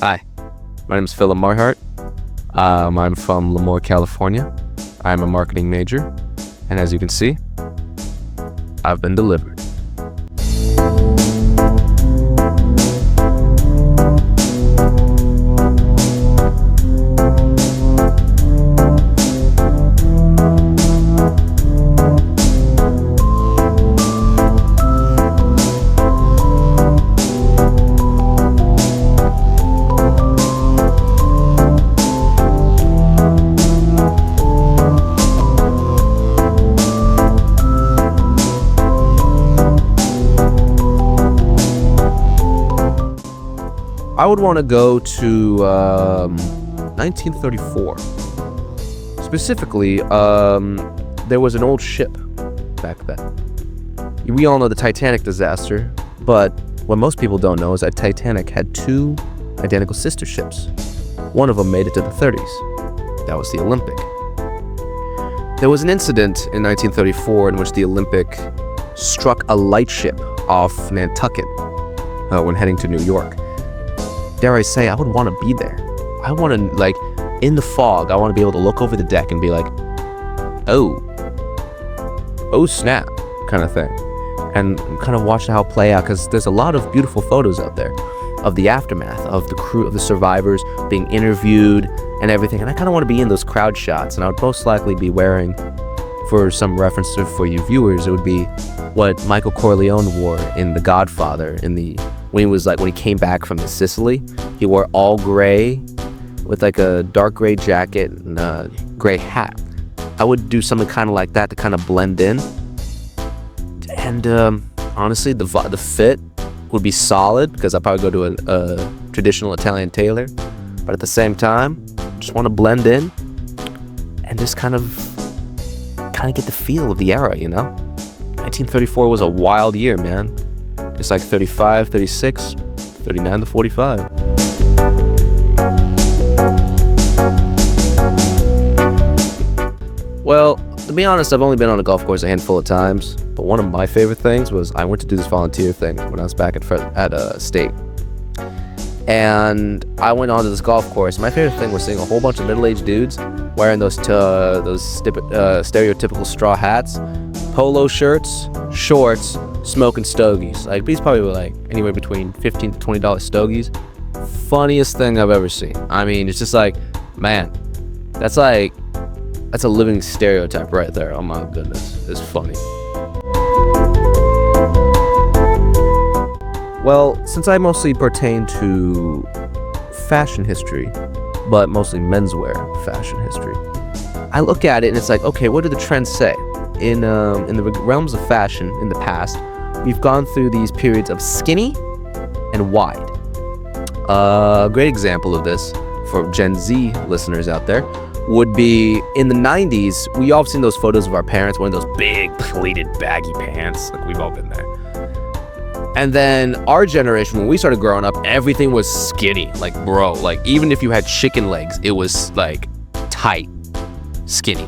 Hi, my name is Philip Marihart. I'm from Lemoore, California. I'm a marketing major, and as you can see, I've been delivered. I would want to go to 1934. Specifically, there was an old ship back then. We all know the Titanic disaster, but what most people don't know is that Titanic had two identical sister ships. One of them made it to the 30s. That was the Olympic. There was an incident in 1934 in which the Olympic struck a lightship off Nantucket when heading to New York. Dare I say, I would want to be there. I want to, in the fog, I want to be able to look over the deck and be like, oh snap, kind of thing. And kind of watch how it play out, because there's a lot of beautiful photos out there of the aftermath, of the crew, of the survivors being interviewed and everything. And I kind of want to be in those crowd shots, and I would most likely be wearing, for some reference for you viewers, it would be what Michael Corleone wore in The Godfather, when he came back from Sicily. He wore all gray with a dark gray jacket and a gray hat. I would do something kind of like that to kind of blend in. And honestly, the fit would be solid, because I'd probably go to a traditional Italian tailor. But at the same time, just want to blend in and just kind of get the feel of the era, 1934 was a wild year, man. It's like 35, 36, 39 to 45. Well, to be honest, I've only been on a golf course a handful of times, but one of my favorite things was I went to do this volunteer thing when I was back at state. And I went onto this golf course. My favorite thing was seeing a whole bunch of middle-aged dudes wearing those stereotypical straw hats, polo shirts, shorts, smoking stogies. These probably were anywhere between $15 to $20 stogies. Funniest thing I've ever seen. I mean, it's just man, that's a living stereotype right there. Oh my goodness, it's funny. Well, since I mostly pertain to fashion history, but mostly menswear fashion history, I look at it and it's okay, what do the trends say? In the realms of fashion in the past, we've gone through these periods of skinny and wide. A great example of this for Gen Z listeners out there would be in the 90s. We all seen those photos of our parents wearing those big pleated baggy pants. We've all been there. And then our generation, when we started growing up, everything was skinny. Even if you had chicken legs, it was tight, skinny.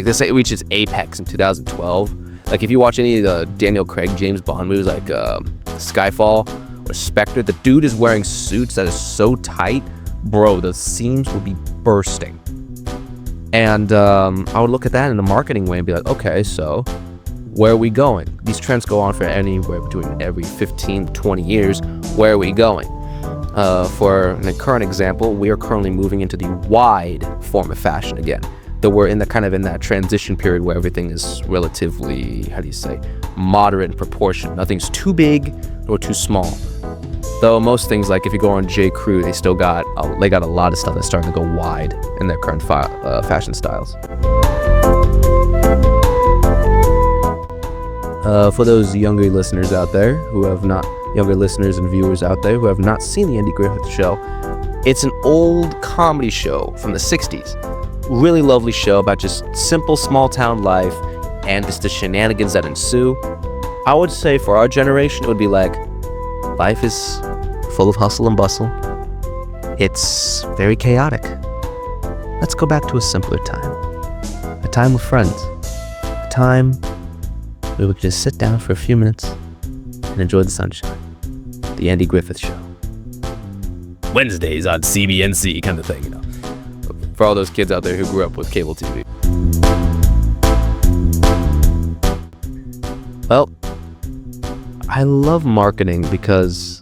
This reached its apex in 2012. If you watch any of the Daniel Craig James Bond movies Skyfall or Spectre, the dude is wearing suits that is so tight, bro, the seams would be bursting. And I would look at that in a marketing way and be like, okay, so where are we going? These trends go on for anywhere between every 15 to 20 years. Where are we going? For the current example, we are currently moving into the wide form of fashion again. That we're in that transition period where everything is relatively, moderate in proportion. Nothing's too big nor too small. Though most things, if you go on J. Crew, they got a lot of stuff that's starting to go wide in their current fashion styles. For those younger listeners and viewers out there who have not seen the Andy Griffith Show, it's an old comedy show from the 60s. Really lovely show about just simple small town life and just the shenanigans that ensue. I would say for our generation, it would be life is full of hustle and bustle. It's very chaotic. Let's go back to a simpler time. A time with friends. A time where we could just sit down for a few minutes and enjoy the sunshine. The Andy Griffith Show. Wednesdays on CBNC kind of thing, you know, for all those kids out there who grew up with cable TV. Well, I love marketing because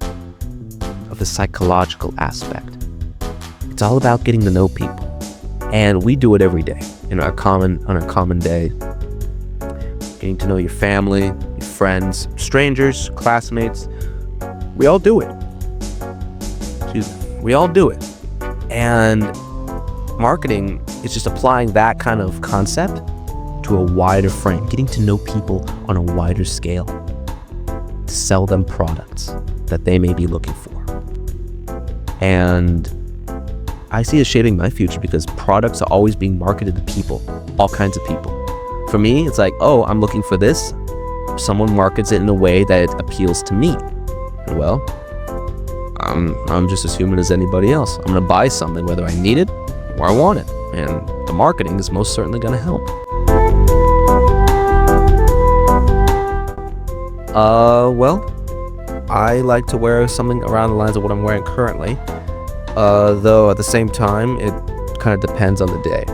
of the psychological aspect. It's all about getting to know people, and we do it every day on our common day. Getting to know your family, your friends, strangers, classmates. We all do it. We all do it. And marketing is just applying that kind of concept to a wider frame, getting to know people on a wider scale, to sell them products that they may be looking for. And I see it shaping my future because products are always being marketed to people, all kinds of people. For me, it's like, oh, I'm looking for this. Someone markets it in a way that it appeals to me. And well, I'm just as human as anybody else. I'm going to buy something whether I need it or I want it. And the marketing is most certainly going to help. Well, I like to wear something around the lines of what I'm wearing currently. Though at the same time, it kind of depends on the day.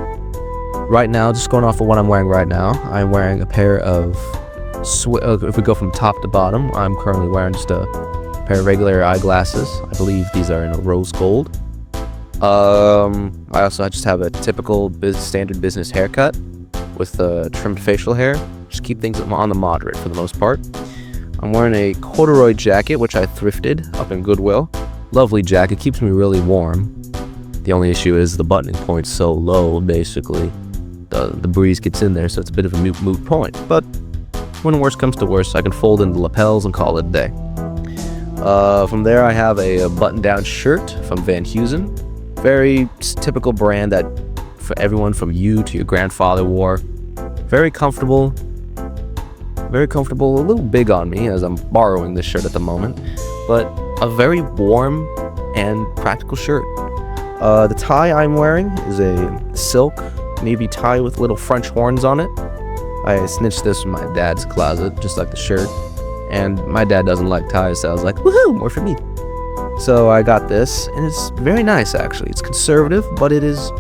Right now, just going off of what I'm wearing right now, I'm wearing a pair of, if we go from top to bottom, I'm currently wearing just a pair of regular eyeglasses. I believe these are in a rose gold. I just have a typical standard business haircut with trimmed facial hair. Just keep things on the moderate for the most part. I'm wearing a corduroy jacket, which I thrifted up in Goodwill. Lovely jacket, keeps me really warm. The only issue is the buttoning point's so low, basically. The breeze gets in there, so it's a bit of a moot point. But when worst comes to worst, I can fold in the lapels and call it a day. From there, I have a button-down shirt from Van Heusen. Very typical brand that for everyone from you to your grandfather wore. Very comfortable, a little big on me as I'm borrowing this shirt at the moment, but a very warm and practical shirt. The tie I'm wearing is a silk navy tie with little French horns on it. I snitched this from my dad's closet, just like the shirt, and my dad doesn't like ties, so I was like, woohoo, more for me. So I got this, and it's very nice actually. It's conservative, but it has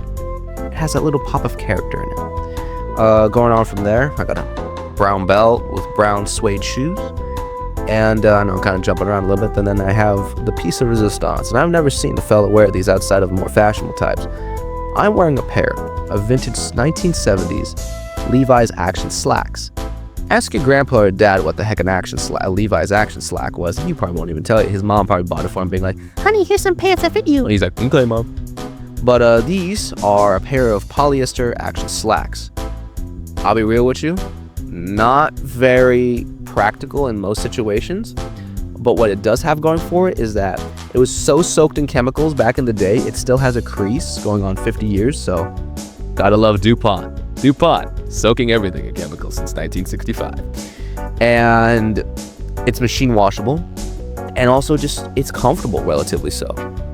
that little pop of character in it. Going on from there, I got a brown belt with brown suede shoes, and I know I'm kind of jumping around a little bit. And then I have the piece of resistance, and I've never seen a fella wear these outside of more fashionable types. I'm wearing a pair of vintage 1970s Levi's Action slacks. Ask your grandpa or dad what the heck a Levi's Action slack was. He probably won't even tell you. His mom probably bought it for him, being like, honey, here's some pants that fit you. And he's like, okay, mom. But these are a pair of polyester Action slacks. I'll be real with you, not very practical in most situations, but what it does have going for it is that it was so soaked in chemicals back in the day, it still has a crease going on 50 years, so gotta love DuPont. DuPont, soaking everything in chemicals since 1965. And it's machine washable, and also just, it's comfortable, relatively so.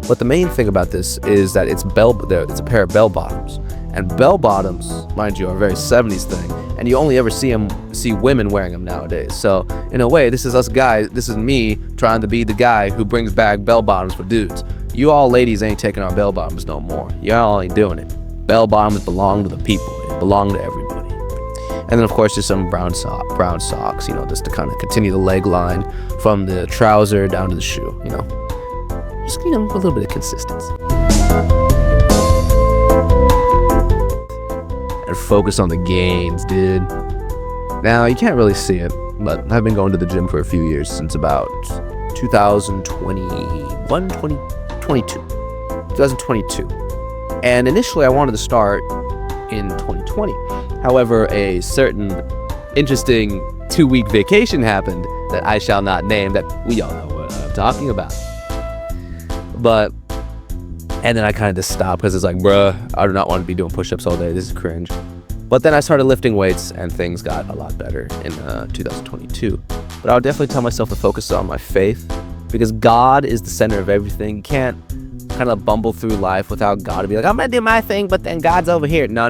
But the main thing about this is that it's a pair of bell bottoms. And bell bottoms, mind you, are a very 70s thing, and you only ever see women wearing them nowadays. So in a way, this is us guys, this is me trying to be the guy who brings back bell bottoms for dudes. You all ladies ain't taking our bell bottoms no more. Y'all ain't doing it. Bell bottoms belong to the people. They belong to everybody. And then of course just some brown socks, just to kind of continue the leg line from the trouser down to the shoe, Just, a little bit of consistency. And focus on the gains, dude. Now, you can't really see it, but I've been going to the gym for a few years, since about 2022. And initially I wanted to start in 2020. However, a certain interesting 2-week vacation happened that I shall not name, that we all know what I'm talking about. And then I kind of just stopped because it's like, bruh, I do not want to be doing push-ups all day. This is cringe. But then I started lifting weights and things got a lot better in 2022. But I would definitely tell myself to focus on my faith, because God is the center of everything. You can't kind of bumble through life without God to be like, I'm going to do my thing, but then God's over here. No.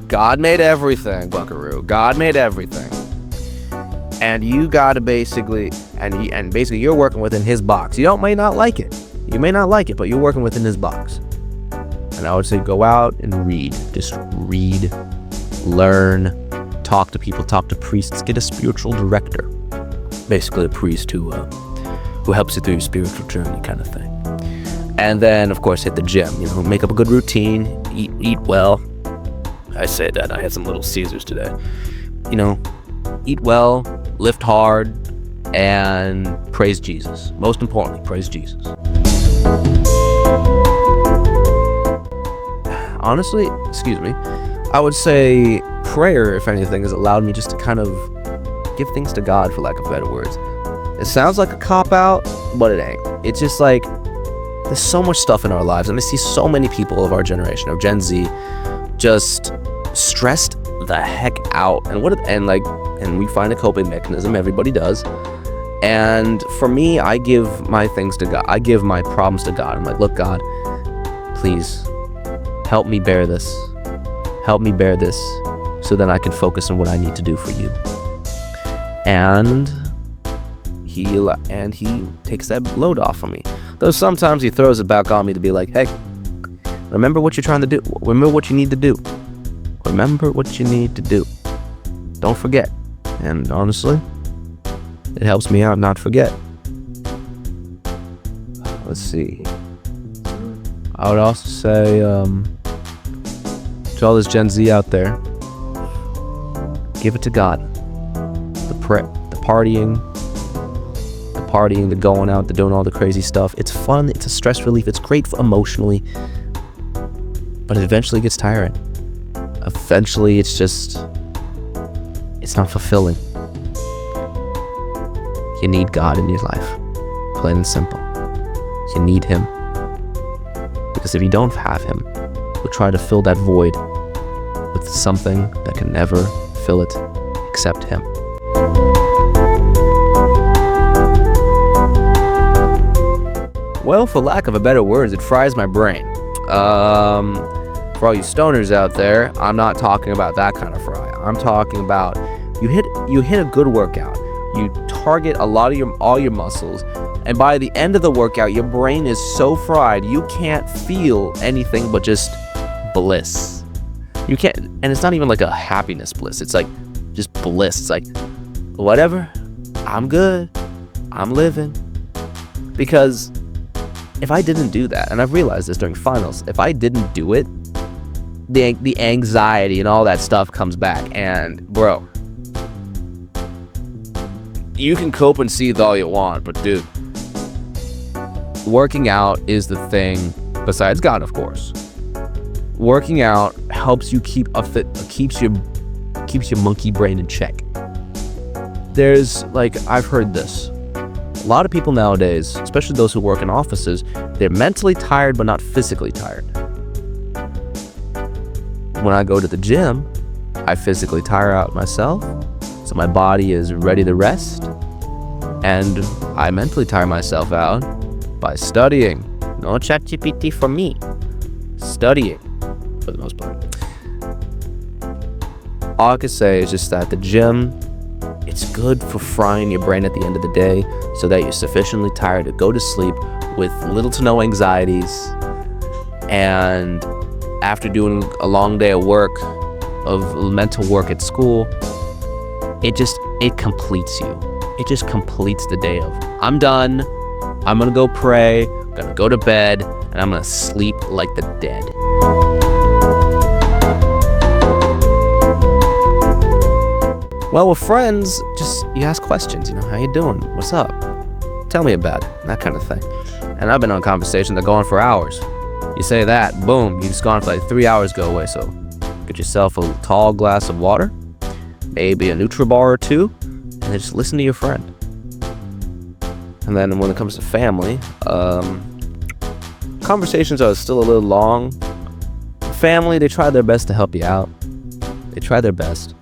God made everything, buckaroo. God made everything. And you got to basically, and basically you're working within his box. You may not like it, You may not like it, but you're working within his box. And I would say go out and read. Just read, learn, talk to people, talk to priests, get a spiritual director. Basically a priest who helps you through your spiritual journey kind of thing. And then, of course, hit the gym. Make up a good routine, eat well. I said that. I had some Little Caesars today. Eat well, lift hard, and praise Jesus. Most importantly, praise Jesus. Honestly, I would say prayer, if anything, has allowed me just to kind of give things to God, for lack of better words. It sounds like a cop-out, but it ain't. It's just like, there's so much stuff in our lives, and I see so many people of our generation, of Gen Z, just stressed the heck out. And we find a coping mechanism. Everybody does. And for me, I give my things to God. I give my problems to God. I'm like, look, God, please help me bear this. Help me bear this so that I can focus on what I need to do for you. And he takes that load off of me. Though sometimes he throws it back on me to be like, hey, remember what you're trying to do. Remember what you need to do. Remember what you need to do. Don't forget. And honestly, it helps me out not forget. Let's see. I would also say to all this Gen Z out there, give it to God. The partying, the going out, the doing all the crazy stuff. It's fun. It's a stress relief. It's great for emotionally. But it eventually gets tiring. Eventually, it's not fulfilling. You need God in your life. Plain and simple. You need Him. Because if you don't have Him, you'll try to fill that void with something that can never fill it except Him. Well, for lack of a better words, it fries my brain. For all you stoners out there, I'm not talking about that kind of fry. I'm talking about you hit a good workout. You target all your muscles, and by the end of the workout, your brain is so fried you can't feel anything but just bliss. You can't, and it's not even like a happiness bliss. It's like just bliss. It's like, whatever, I'm good, I'm living. Because if I didn't do that, and I've realized this during finals, if I didn't do it, the anxiety and all that stuff comes back. And bro, you can cope and seethe all you want, but dude, working out is the thing, besides God, of course. Working out helps you keeps your monkey brain in check. I've heard this. A lot of people nowadays, especially those who work in offices, they're mentally tired but not physically tired. When I go to the gym, I physically tire out myself, so my body is ready to rest, and I mentally tire myself out by studying. No ChatGPT for me. Studying, for the most part. All I can say is just that the gym, it's good for frying your brain at the end of the day so that you're sufficiently tired to go to sleep with little to no anxieties. And after doing a long day of work, of mental work at school, it completes you. It just completes the day of, I'm done, I'm gonna go pray, I'm gonna go to bed, and I'm gonna sleep like the dead. Well, with friends, you ask questions, how you doing? What's up? Tell me about it, that kind of thing. And I've been on conversations that go on for hours. You say that, boom, you've just gone for like 3 hours go away. So get yourself a tall glass of water, maybe a Nutribar or two, and then just listen to your friend. And then when it comes to family, conversations are still a little long. Family, they try their best to help you out. They try their best,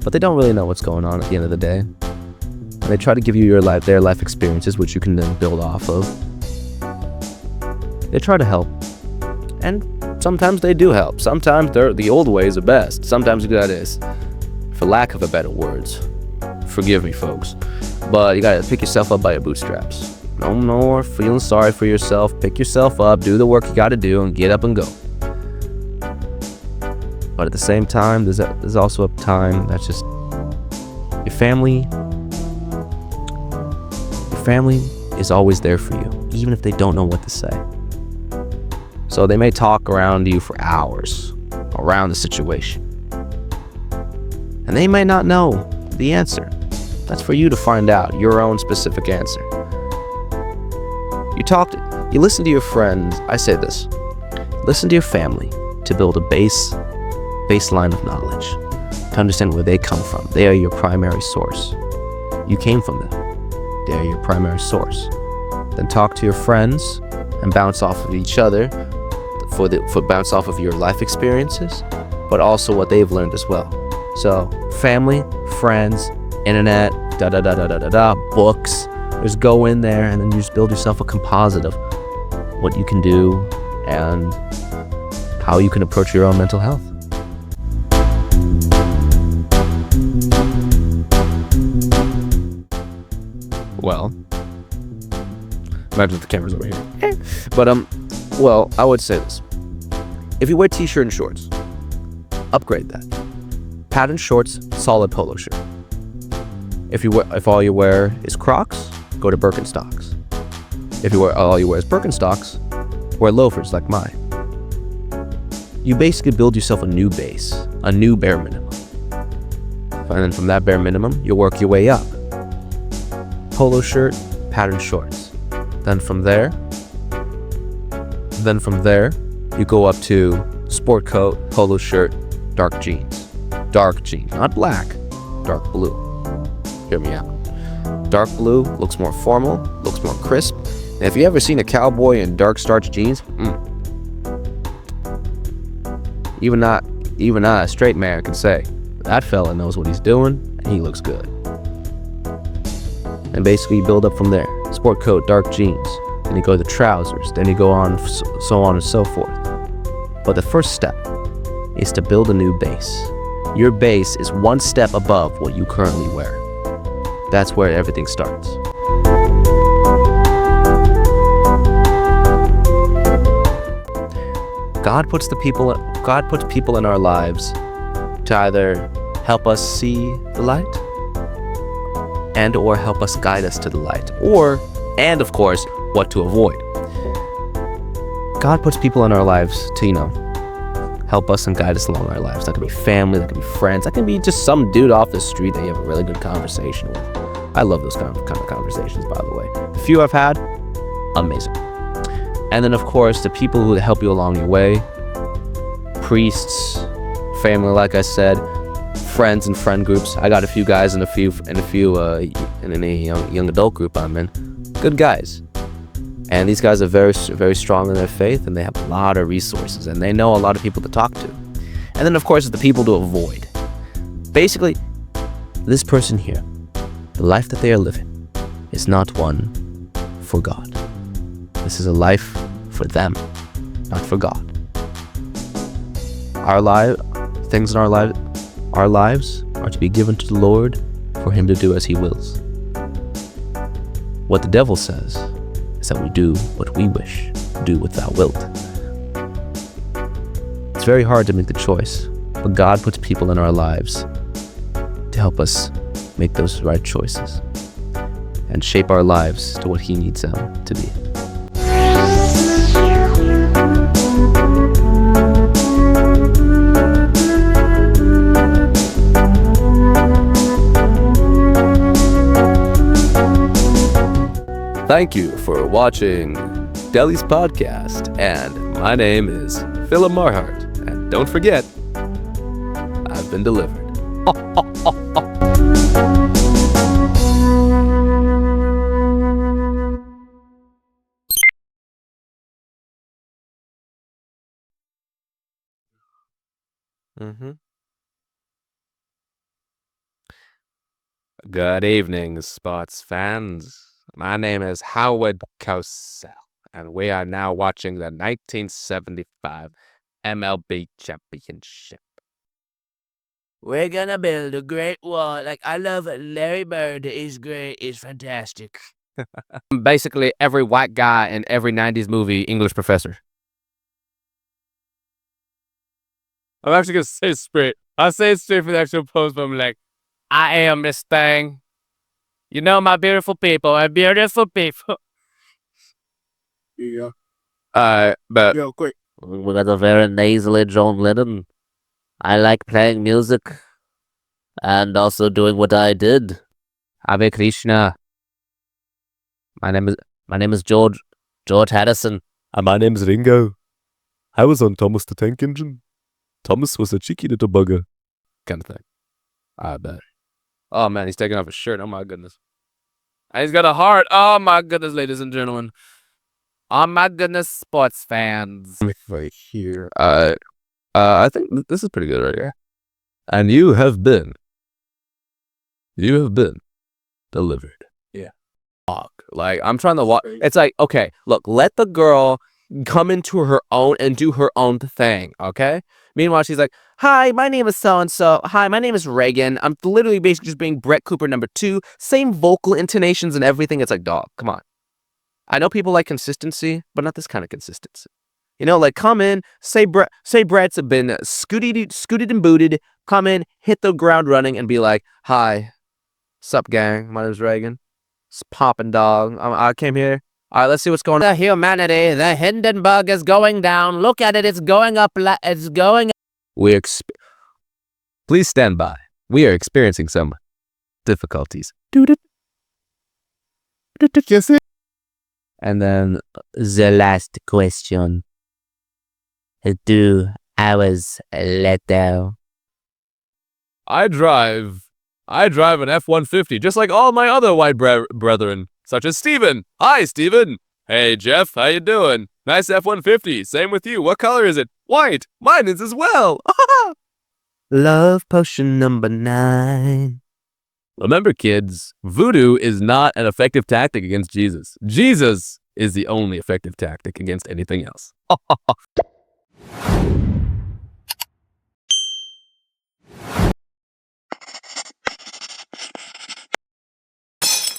but they don't really know what's going on at the end of the day. And they try to give you their life experiences, which you can then build off of. They try to help. And sometimes they do help. Sometimes the old ways are best. Sometimes that is, for lack of a better words. Forgive me, folks. But you gotta pick yourself up by your bootstraps. No more feeling sorry for yourself. Pick yourself up, do the work you got to do, and get up and go. But at the same time, there's also a time that's just your family. Your family is always there for you, even if they don't know what to say. So they may talk around you for hours, around the situation. And they may not know the answer. That's for you to find out, your own specific answer. You listen to your friends. I say this: listen to your family to build a baseline of knowledge, to understand where they come from. They are your primary source. You came from them. They are your primary source. Then talk to your friends and bounce off of each other for bounce off of your life experiences, but also what they've learned as well. So family, friends, internet, books. Just go in there and then you just build yourself a composite of what you can do and how you can approach your own mental health. Well, imagine if the camera's over here. But well, I would say this: if you wear t-shirt and shorts, upgrade that. Patterned shorts, solid polo shirt. If all you wear is Crocs, go to Birkenstocks. If all you wear is Birkenstocks, wear loafers like mine. You basically build yourself a new base, a new bare minimum. And then from that bare minimum, you work your way up. Polo shirt, patterned shorts. Then from there, you go up to sport coat, polo shirt, dark jeans. Dark jeans, not black, dark blue. Hear me out. Dark blue looks more formal, looks more crisp. And if you ever seen a cowboy in dark starched jeans, even not a straight man can say that fella knows what he's doing and he looks good. And basically you build up from there. Sport coat, dark jeans, then you go to the trousers, then you go on so on and so forth. But the first step is to build a new base. Your base is one step above what you currently wear. That's where everything starts. God puts people in our lives to either help us see the light or help us guide us to the light, and of course, what to avoid. God puts people in our lives to, help us and guide us along our lives. That could be family, that could be friends, that can be just some dude off the street that you have a really good conversation with. I love those kind of conversations, by the way. The few I've had, amazing. And then, of course, the people who help you along your way: priests, family, like I said, friends and friend groups. I got a few guys in in a young adult group I'm in. Good guys. And these guys are very, very strong in their faith, and they have a lot of resources, and they know a lot of people to talk to. And then, of course, the people to avoid. Basically, this person here, the life that they are living, is not one for God. This is a life for them, not for God. Things in our lives are to be given to the Lord for Him to do as He wills. What the devil says is that we do what we wish, do what thou wilt. It's very hard to make the choice, but God puts people in our lives to help us make those right choices and shape our lives to what He needs them to be. Thank you for watching Deli's podcast, and my name is Philip Marihart, and don't forget, I've been delivered. Good evening, sports fans. My name is Howard Cosell, and we are now watching the 1975 MLB Championship. We're gonna build a great wall. Like, I love Larry Bird. Is great. Is fantastic. Basically, every white guy in every 90s movie English professor. I'm actually gonna say it straight. I'll say it straight for the actual post, but I'm like, I am this thing. You know, my beautiful people, my beautiful people. Yeah. But Yo, quick. With a very nasally John Lennon. I like playing music and also doing what I did. Hare Krishna. My name is George Harrison. And my name's Ringo. I was on Thomas the Tank Engine. Thomas was a cheeky little bugger. Kind of thing. I bet. Oh man, he's taking off his shirt. Oh my goodness. And he's got a heart. Oh my goodness, ladies and gentlemen. Oh my goodness, sports fans. Right here. I think this is pretty good right here. And you have been delivered. Yeah. Fuck. Like, I'm trying to walk. It's like, okay, look, let the girl come into her own and do her own thing, okay? Meanwhile, she's like, hi, my name is so-and-so. Hi, my name is Reagan. I'm literally basically just being Brett Cooper #2. Same vocal intonations and everything. It's like, dog, come on. I know people like consistency, but not this kind of consistency. You know, like, come in, say Brett's been scooted and booted. Come in, hit the ground running, and be like, hi, sup, gang? My name's Reagan. It's poppin' dog. I came here. All right, let's see what's going on. The humanity, the Hindenburg is going down. Look at it, it's going up. It's going. Please stand by. We are experiencing some difficulties. And then The last question. 2 hours later. I drive an F-150 just like all my other white brethren, such as Steven. Hi, Steven. Hey, Jeff, how you doing? Nice F-150. Same with you. What color is it? White. Mine is as well. love potion number 9. Remember, kids, voodoo is not an effective tactic against Jesus. Jesus is the only effective tactic against anything else.